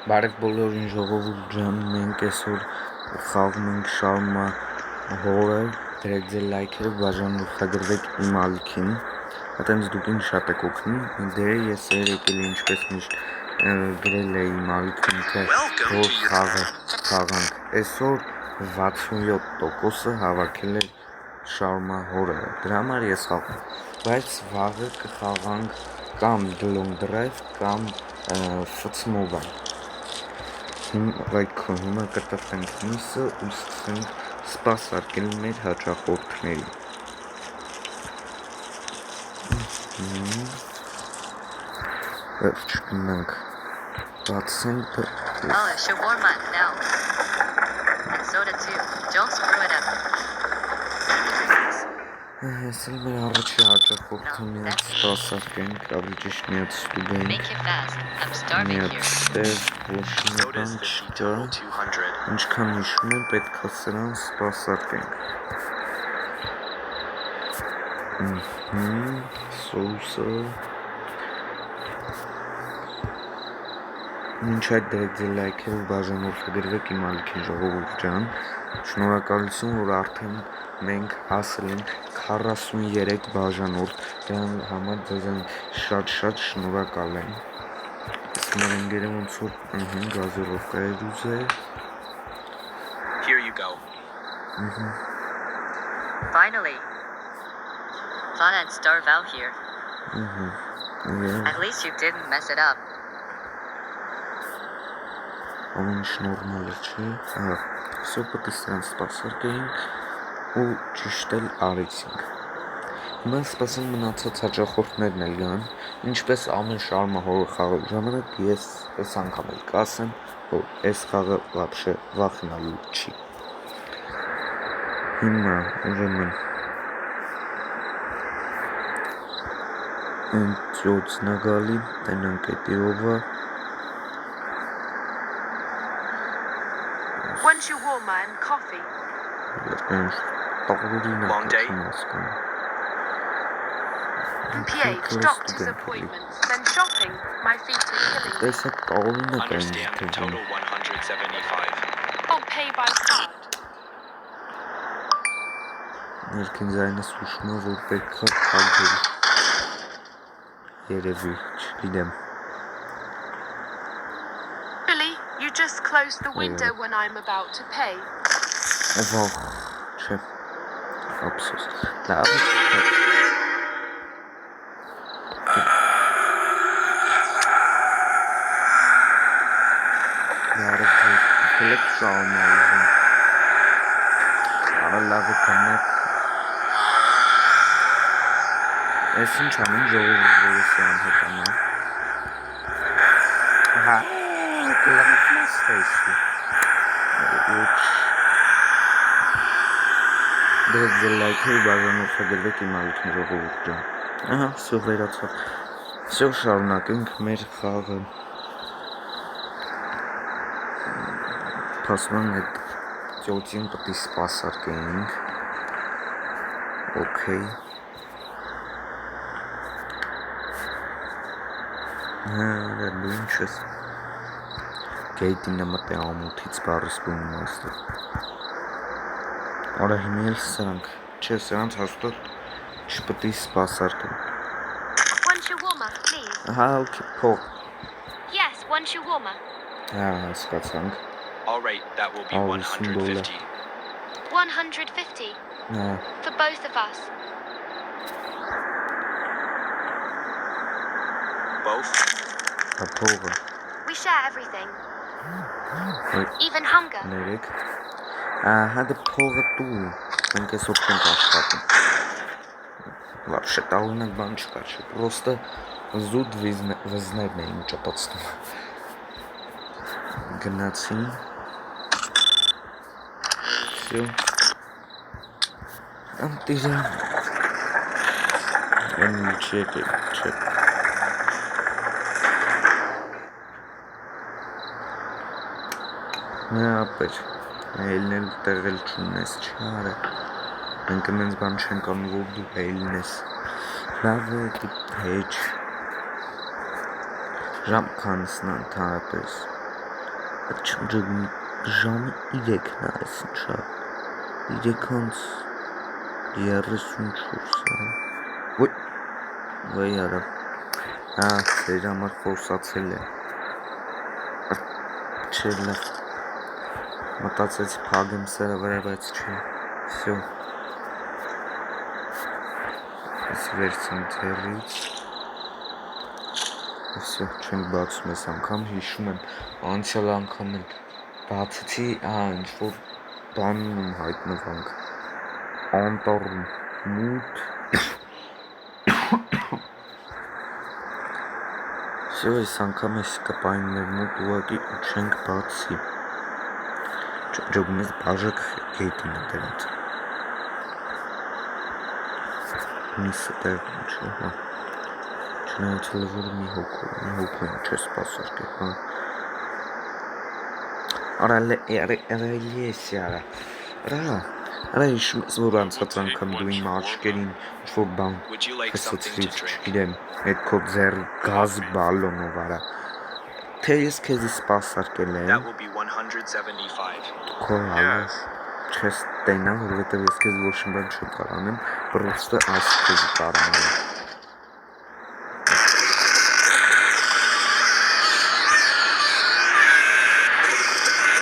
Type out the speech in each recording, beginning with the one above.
Բարև բոլորին ժողովուրդ ջան, մենք այսօր խաղում ենք շարմա հորը, դրեք ձեր լայքերը, բաժանորդագրվեք իմ ալիքին, այտենց դուք ինձ շատ եք օգնի, դերը ես երեկել ինչպես միշտ գրել է իմ ալիքին, թե որ խաղը խաղանք, այսօր 67%-ը հավաքել է շարմա հորը, դրա համար ես խաղում, բայց վաղը կխաղանք կամ Long Drive կամ Fts Mobile. Հիմա կտրտենք միսը ու սկսենք սպասարկել մեր հաճախորդներին. վերջ գնանք բացենք shawarma now. And soda too. Don't screw it up. Ես էլ մեր առաջի հաճախորդը միած սպասարկենք, ավելի ճիշտ միած ստուգենք, Make it fast. I'm starving միած here. ստեղ ոչնական չկա, ինչքան հիշում եմ պետք է սրան սպասարկենք, սոուսը, մինչ այդ դրեք ձեր լայքերը ու բաժանորդագրվեք իմ ալիքին ժողովուրդ ջան, շնորհակալություն, որ արդեն մենք հասել ենք 43 բաժանորդ, դրան համար ձեզ շատ շնորհակալ եմ, իսկ մեր ընկերը ոնց որ գազировка է ուզել. Here you go. Finally. Thought I'd starve out here. Yeah. At least you didn't mess it up. Ամեն ինչ նորմալ է, չէ, սո պետք է սրան սպասարկեինք ու ճիշտ էլ արեցինք, հիմա սպասեմ մնացած հաճախորդներն էլ գան, ինչպես ամեն շարմա հորը խաղի ժամանակ ես այս անգամ էլ կասեմ, որ այս խաղը վաբշե վախենալու չի, հիմա ուրեմն ընծոցն է գալի, տենանք էտի ովա, One shawarma and coffee. Long day? PH, doctor's appointments, then shopping. My feet are killing me. Understand the total 175. I'll pay by card. Ներքին ձայնս ուշում է, որ պետք է քաջել, երևի, չգիտեմ. Billy, you just close the window when I'm about to pay. Վաղ, չէ, ապսոս, լավ է Բարև ձեզ, կլեք շարմա ուզում, արա լավ է կնակ, ես ինչ անեմ ժողովուրդ, որ ես անհետանա, կլավնես տեսի, ուչ, դրեք ձեր լայքերը բաժանորդագրվեք իմ ալիքին ժողովուրդ ջան, սո վերացավ, սո շարունակենք մեր խաղը, փասման այդ ծոցին պետք է սպասարկեինք, օքեյ, դու ինչ ես, գեյտին նմտ է ամութից բարսպում աստը, արա հիմի էլ սրանք, չէ սրանց հաստատ չպետք է սպասարկենք, One shawarma, please. օքեյ, փող, Yes, one shawarma. հասկացանք, All right, that will be $150. 150. For both of us. Both? փողը, We share everything. Even hunger. ներեք, հադը փողը տու, մենք ես ոտքենք աշխատում, վաբշե տալունակ բան չկա չէ, պրոստը զուտ վզներն էին ճպացնում, գնացին, всё, անտիրան, չեք, ապեր, էլն էլ տեղել չունես, չարը, մենք մենց բան չենք անում, որ դու էլնես, լավ է, հեչ, ժամ քանսն ընդհանրապես, Չնջգնի ժամը 3-ն է, այս ինչա 3:34 ոյ վայ արա ծեր համար խոսացել է չէ լավ մտածեցի փագեմ սերը վրա բայց չէ всё այս վերցնեմ ձեռից всё չենք բացում այս անգամ հիշում եմ անցյալ անգամ էլ բացեցի ինչ-որ բանում հայտնվանք անտառում մութ всё այս անգամ էս կպայիններ մոտ ուղղակի չենք բացի ջոգնես բաժակ գետին է դրանց միսը տեղ ինչու հա չնայեցել որ մի հոգու եմ չես սպասարկել հա արա էլես արա Արա հիշում ես որ անցած անգամ դու իմ աչքերին ինչ-որ բան Would you like something քսեցրիր, to drink? չգիտեմ, այդ քո ձեռի գազ բալոնով արա։ Թե ես քեզ սպասարկել եմ, That will be 175. քո հալը չես տենա, որովհետև ես քեզ ոչ մի բան չեմ կարող անեմ, պրոստը այս քեզ կարող եմ։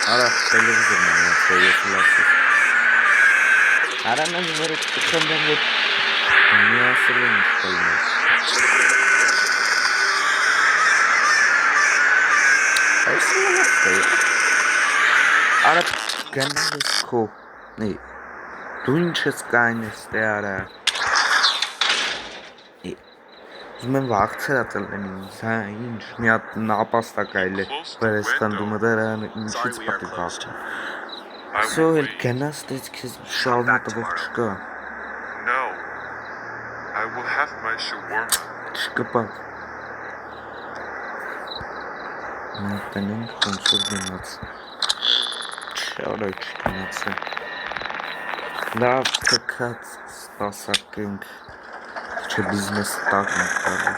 Արա տելևիզորն է, ես լացի։ Արա mən որ քնդեմ որ մի ասել եմ չկայնես։ Այս լացի։ Արա գանես քո։ Նի։ Դու ինչ ես կայնես դե արա։ Ուզում եմ վաղցրացել եմ ինձ, հա, ինչ, մի հատ նապաստակայել է վերստանդումը դրա ինչից պատի բաղջին։ Всё, էլ գնաս դες քեզ շարունակող չկա։ No. I will have my shawarma. Չկպակ։ Մենք տնենք ոնց որ գնաց։ Չարը չգնացը։ Լավ թքած սպասարկենք։ Չէ բիզնես տակ ենք կարը։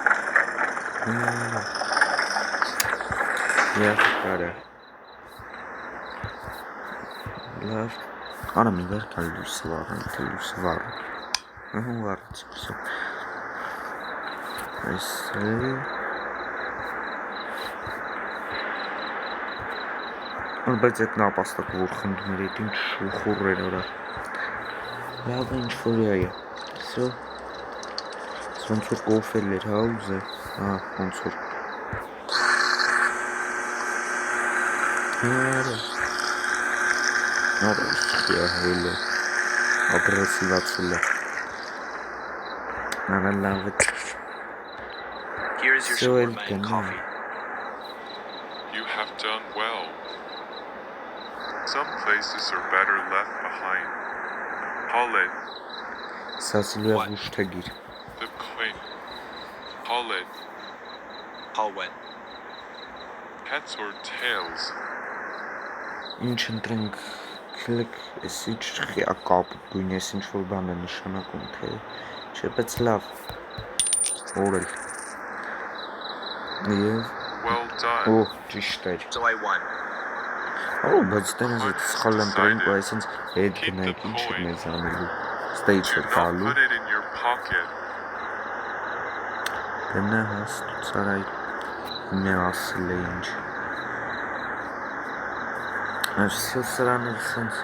Եվ կարը։ Լավ, արա մի վեր կալ լույսը վարն, թե լույսը վարն։ Հում վարից, վսո։ Այս է։ Բայց այդ նապաստակը որ խնդում էր, այդ ինչ խուր էր որա։ Լավ ինչ որ է, վսո։ Ոնց որ կոֆել էր, հա ուզ է, ոնց որ։ Արա իսկի ահվել է, ագրեսիվացել է, արա լավ է, Here is your Всё, shawarma and Elton, coffee. You have done well. Some places are better left behind. Khaled, սասիլու է ուշթագիր, the queen. Khaled, Hallway. heads or tails? ինչ ընտրենք, կլեք, ես ինչ կապ գույն, ես ինչ որ բան է նշանակում, թե չէ, բայց լավ, օրել, և, Well done. ճիշտ էր, So I won. բայց տենս էտ սխալ ընտրենք, ու այսինց հետ գնայք ինչ էր մեզ անելու, ստեյչ Do էր not տալու, put it in your pocket. Բնա հաստուցարայ մի ասել է ինչ Այսիլ սրան էլ սենց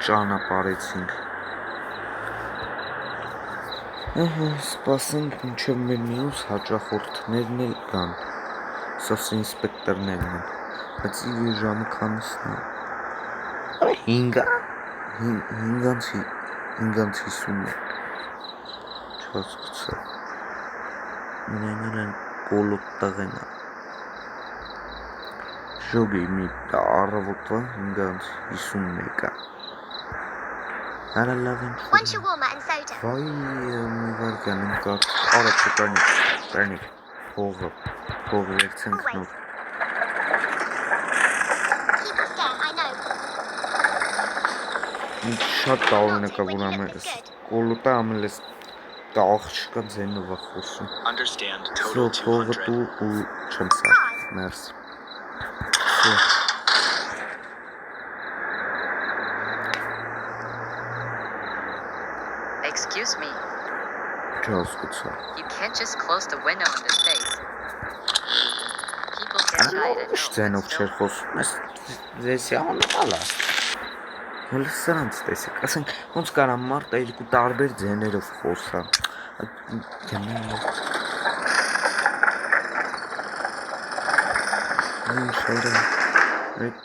ճանապարեցինք Սպասենք մինչև մեր մյուս հաճախորդներն էլ կան Սոս ինսպեկտորներն են Բայց իվի ժամը քանիսն է Հինգա? Հինգանց 50 է Չասկուցը Մենայնել են կոլոտ տղեն է Ժոգի մի առավոտվա 51 է Արա լավ ինչ One shawarma and soda. Վայ մի վարկյան եմ կար Արա չկարնիք Հողը վերցենք նոր Keep us there, I know. Ինչ շատ տարօրինակ է որ ամենս Կոլոտը ամեն ես Դա աղջկա ձենով է խոսում Understand. Всё, Total փողը 200. դու ու չեմ սարք Մերսի Չհասկացա։ You can't just close the window in this space. People get tired at Ինչ home. ձենով but չէր still, խոսում, ես ձեսի աննալա։ Հələ սրանց տեսեք, ասենք ոնց կարամ մարդը երկու տարբեր ձեներով խոսա։ Ինչ շարը։ Այդ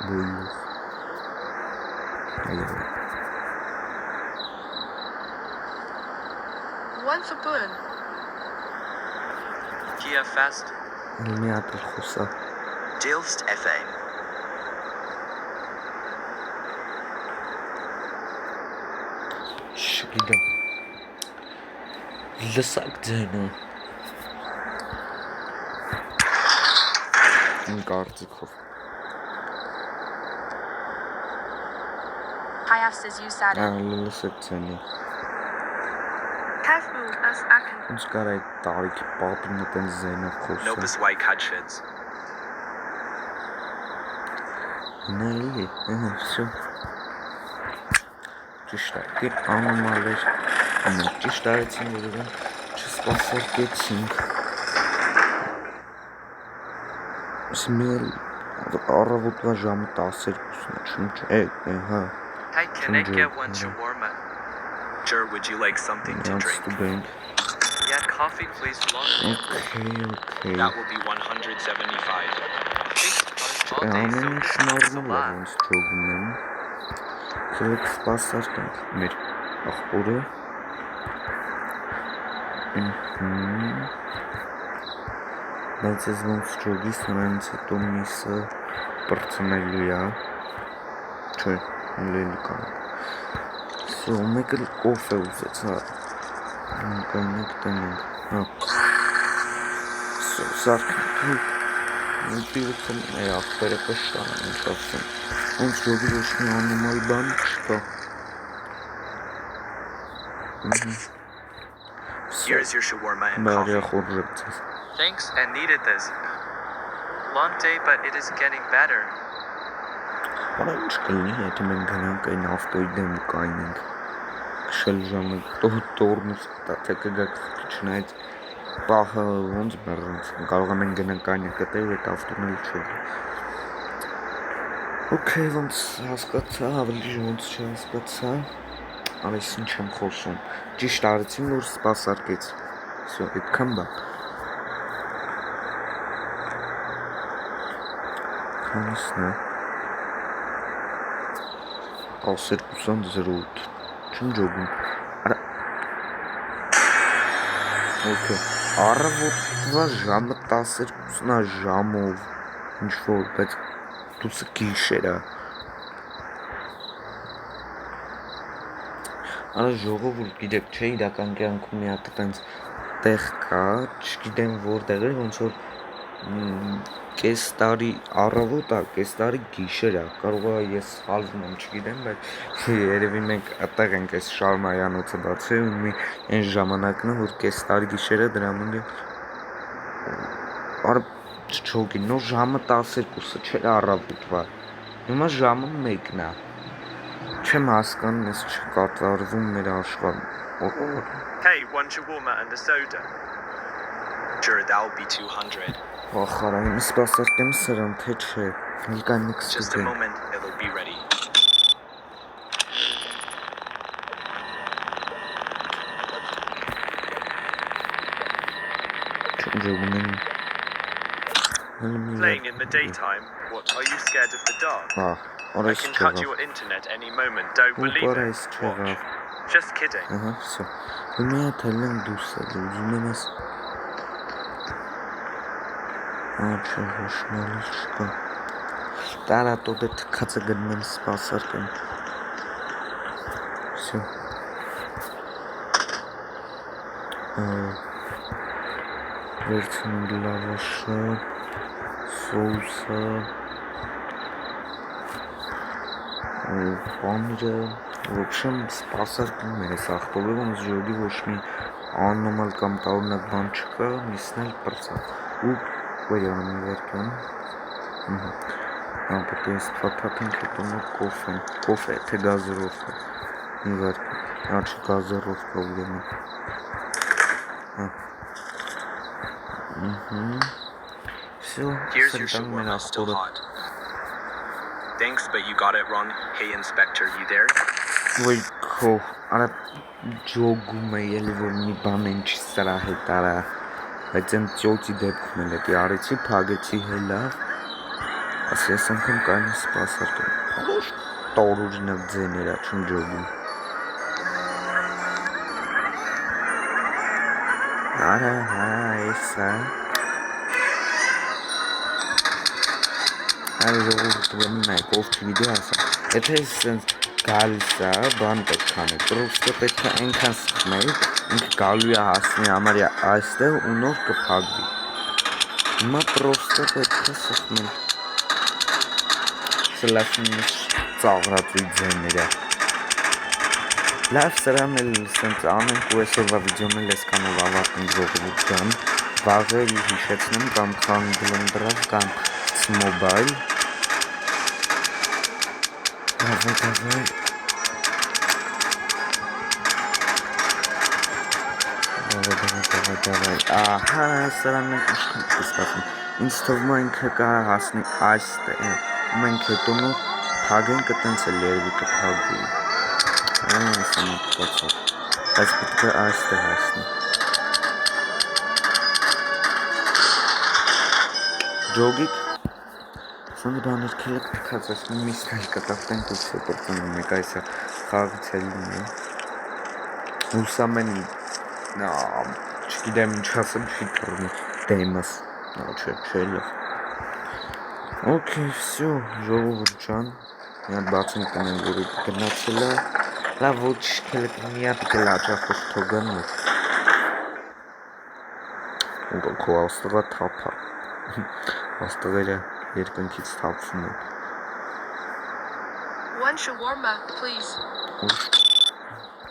բույլը։ Այո։ One for Bullen. Kia fast. Մի հատ էլ խոսա։ Dilst FM. Չգիտեմ։ Լսակ ձենը։ Իմ կարծիքով։ Hayaf says you said it. Լսակ ձենը։ Careful, as Akin. Ինչ կար այդ տարիքի պատմը տեն ձենով խոսա։ Nobis white catcheds. Նայի, всё։ Ճիշտ է, դե անոմալ էր։ Մենք ճիշտ արեցին, որ իրեն չսպասարկեցինք։ Սմել առավոտվա ժամը 12-ն է, չմ չէ, հա։ Hey, can I get one shawarma? Sure, would you like something to Նրանց drink? ստուգենք։ Yeah, coffee, please. Long. Okay. That will be 175. All day, Ամեն so ինչ this is a նորմալ է, lot. ոնց ճոգում եմ։ Քրեք սպասարկենք մեր աղբորը։ Բայց ես ոնց ճոգի սրանից հետո միսը պրծնելու է։ Չէ, լելի կան։ Սո, մեկը կոֆե ուզեցա։ Կանենք տնենք, հա։ Սո, սարքենք Ուտիլություն է աղբերը պշտան ենք ասում, ոնց ժողի ոչ մի անոմալ բան չկա։ Here's your shawarma and Բարյա coffee. խորժեք ձեզ։ Thanks, and needed this. Long day, but it is getting better. Արա ինչ կլինի, եթե մենք գնանք այն ավտոյի դեմ կայնենք։ Քշել ժամը տորնուս թե կգաք չնայած պահը ոնց բեռնց, կարող եմ են գնանք այնը կտել այդ ավտոն էլ չէ։ Okay, ոնց հասկացա, ավելի ոնց չհասկացա, այս ինչ եմ խոսում, ճիշտ արեցին, որ սպասարկեց, всё, այդքան բան։ Քանիսն է։ 12:08 չեմ ջոգում։ Արա Okay, առավոտվա ժամը 12-ն է ժամով, ինչ որ, բայց դուսը գիշեր է։ Արա ժողովուրդ, գիտեք, չէ իրական կյանքում մի հատ տենց տեղ կա, չգիտեմ որտեղ է, ոնց որ կես տարի առավոտ է, կես տարի գիշեր է, կարող է ես սխալվում եմ, չգիտեմ, բայց երևի մենք այդտեղ ենք այս շարմայանոցը բացել ու մի այն ժամանակն է, որ կես տարի գիշեր է, դրա համար արա չոքի, նոր ժամը 12-ը չէր առավոտվա, հիմա ժամը 1-ն է, չեմ հասկանում, ես չկատարվում մեր աշխարհում։ Hey, one shawarma and a soda. Sure, that will be 200. Ախարա, իմ սպասարկեմ սրան, թե չէ, հելկանիք Just a ստուգենք։ moment, it'll be ready. Չեմ ջոգում եմ։ Playing in the daytime? What, are you scared of the dark? Հա, I օրես can cut չեղավ։ your internet any moment, don't believe Օրես it. չեղավ։ Watch. Just kidding. Ահա, всё։ Հիմա թելն դուրս է, ուզում եմ ես։ Աչա, հոշմալի չկա։ Տարա տոդե թքացը գնում եմ սպասարկեմ։ Всё։ Վերցնում լավաշը, սոուսը, պանիրը, в общем, սպասարկում եմ ես աղբորը, ոնց ժողի ոչ մի աննոմալ կամ տարօրինակ բան չկա, միսն էլ պրծած։ Ու վայանում վերքան։ Պետք է սպատապենք հետո նոր կոֆե, թե գազերով է։ իվարկը, աչի գազերով պրոբլեմը, Всё, Here's your սրտան մեր shawarma, still ախորը, hot. Thanks, but you got it wrong. Hey, Inspector, you there? ոյ քո, արա ջոգում է ելի որ մի բան են չի սրա հետ արա, բայց են ծյոցի դեպքում էլ էտի արեցի, պագեցի հելավ, աս ես անգամ կայնի սպասարկեմ, ոչ տորուրինակ ձեներա չում ջոգում, արա հա էսա, Այլ ժողովուրդ վնի նայք, ով չգիտի ասա, եթե սենց գալիս է, բան պետք անեք, պրոստը պետք է ենքան սխմեք, ինք գալու է հասնի համարյա այստեղ ու նոր կպագվի, հիմա պրոստը պետք է սխմել, սլասին ծաղրատվի ձեները, լավ սրան էլ սենց անենք ու այսօրվա վիդեոն էլ այսքանով ավարտենք ժողովուրդ ջան, վաղը հիշեցնեմ կամ խանգլում դրավ կամ Mobile. Давай. Ահա, սրան մենք իշխան կստացում, ինձ թվում է ինքը կարա հասնի այստեղ, մենք հետո նոր փագենք տենց էլ երևի կփագվի, սա մտկացավ, բայց պետք է այստեղ հասնի, ջոգիկ, Սանդ բաներ քելեք թքած ասում միսկայ կտավտենք ու սեպրտնում եք այսա խաղից էլին է ուսամեն չգիտեմ ինչ ասեմ չի կրնի դեմս չէ լավ օքեյ վսյո ժողովուրդ ջան մի հատ բացում կնենք որ գնացել է լավ ոչ քելեք մի հատ կել աճախող թոգան ու քո աստղա թափա աստղերը երկնքից թափվում են One shawarma, please.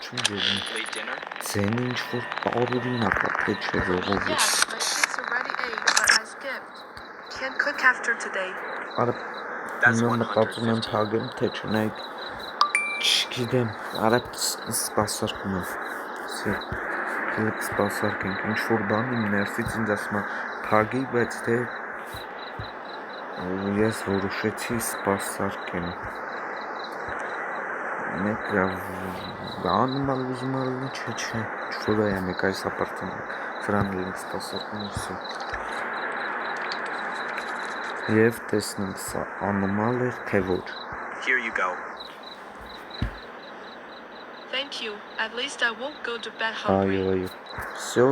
Չում գերում Late dinner? ձեն ինչ-որ տարուրինակ է, թե չէ ժողովուրդ Yes, my kids already ate, but I skipped. Can't cook after today. Արա հիմա մտածում եմ փագեմ, թե չնայք չգիտեմ, արա սպասարկում եմ սի կլեք սպասարկենք, ինչ-որ բան իմ ներսից ինձ ասում է փագի, բայց թե ես որոշեցի սպասարկեմ մեկ անմալ ուզում ալնի չէ, չվոր է մեկ այս ապարտանակ, սրան էլ ենք սպասարկում ուսը և տեսնենք սա անմալ էր, թե ոչ Here you go. Thank you. At least I won't go to bed hungry. այո,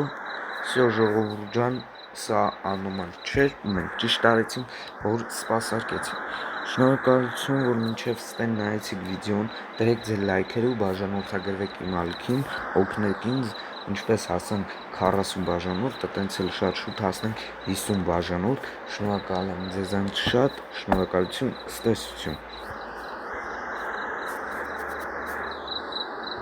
սյո ժողովուրդ ջան, սա անոմալ չէր, մենք ճիշտ արեցինք, որ սպասարկեցինք Շնորհակալություն, որ մինչև ստեն նայեցիք վիդեոն, դրեք ձեր լայքերը ու բաժանորդագրվեք իմ ալիքին, օգնեք ինձ, ինչպես հասանք 40 բաժանորդ, տենց էլ շատ շուտ հասնենք 50 բաժանորդ, շնորհակալ եմ ձեզանից շատ, շնորհակալություն, ցտեսություն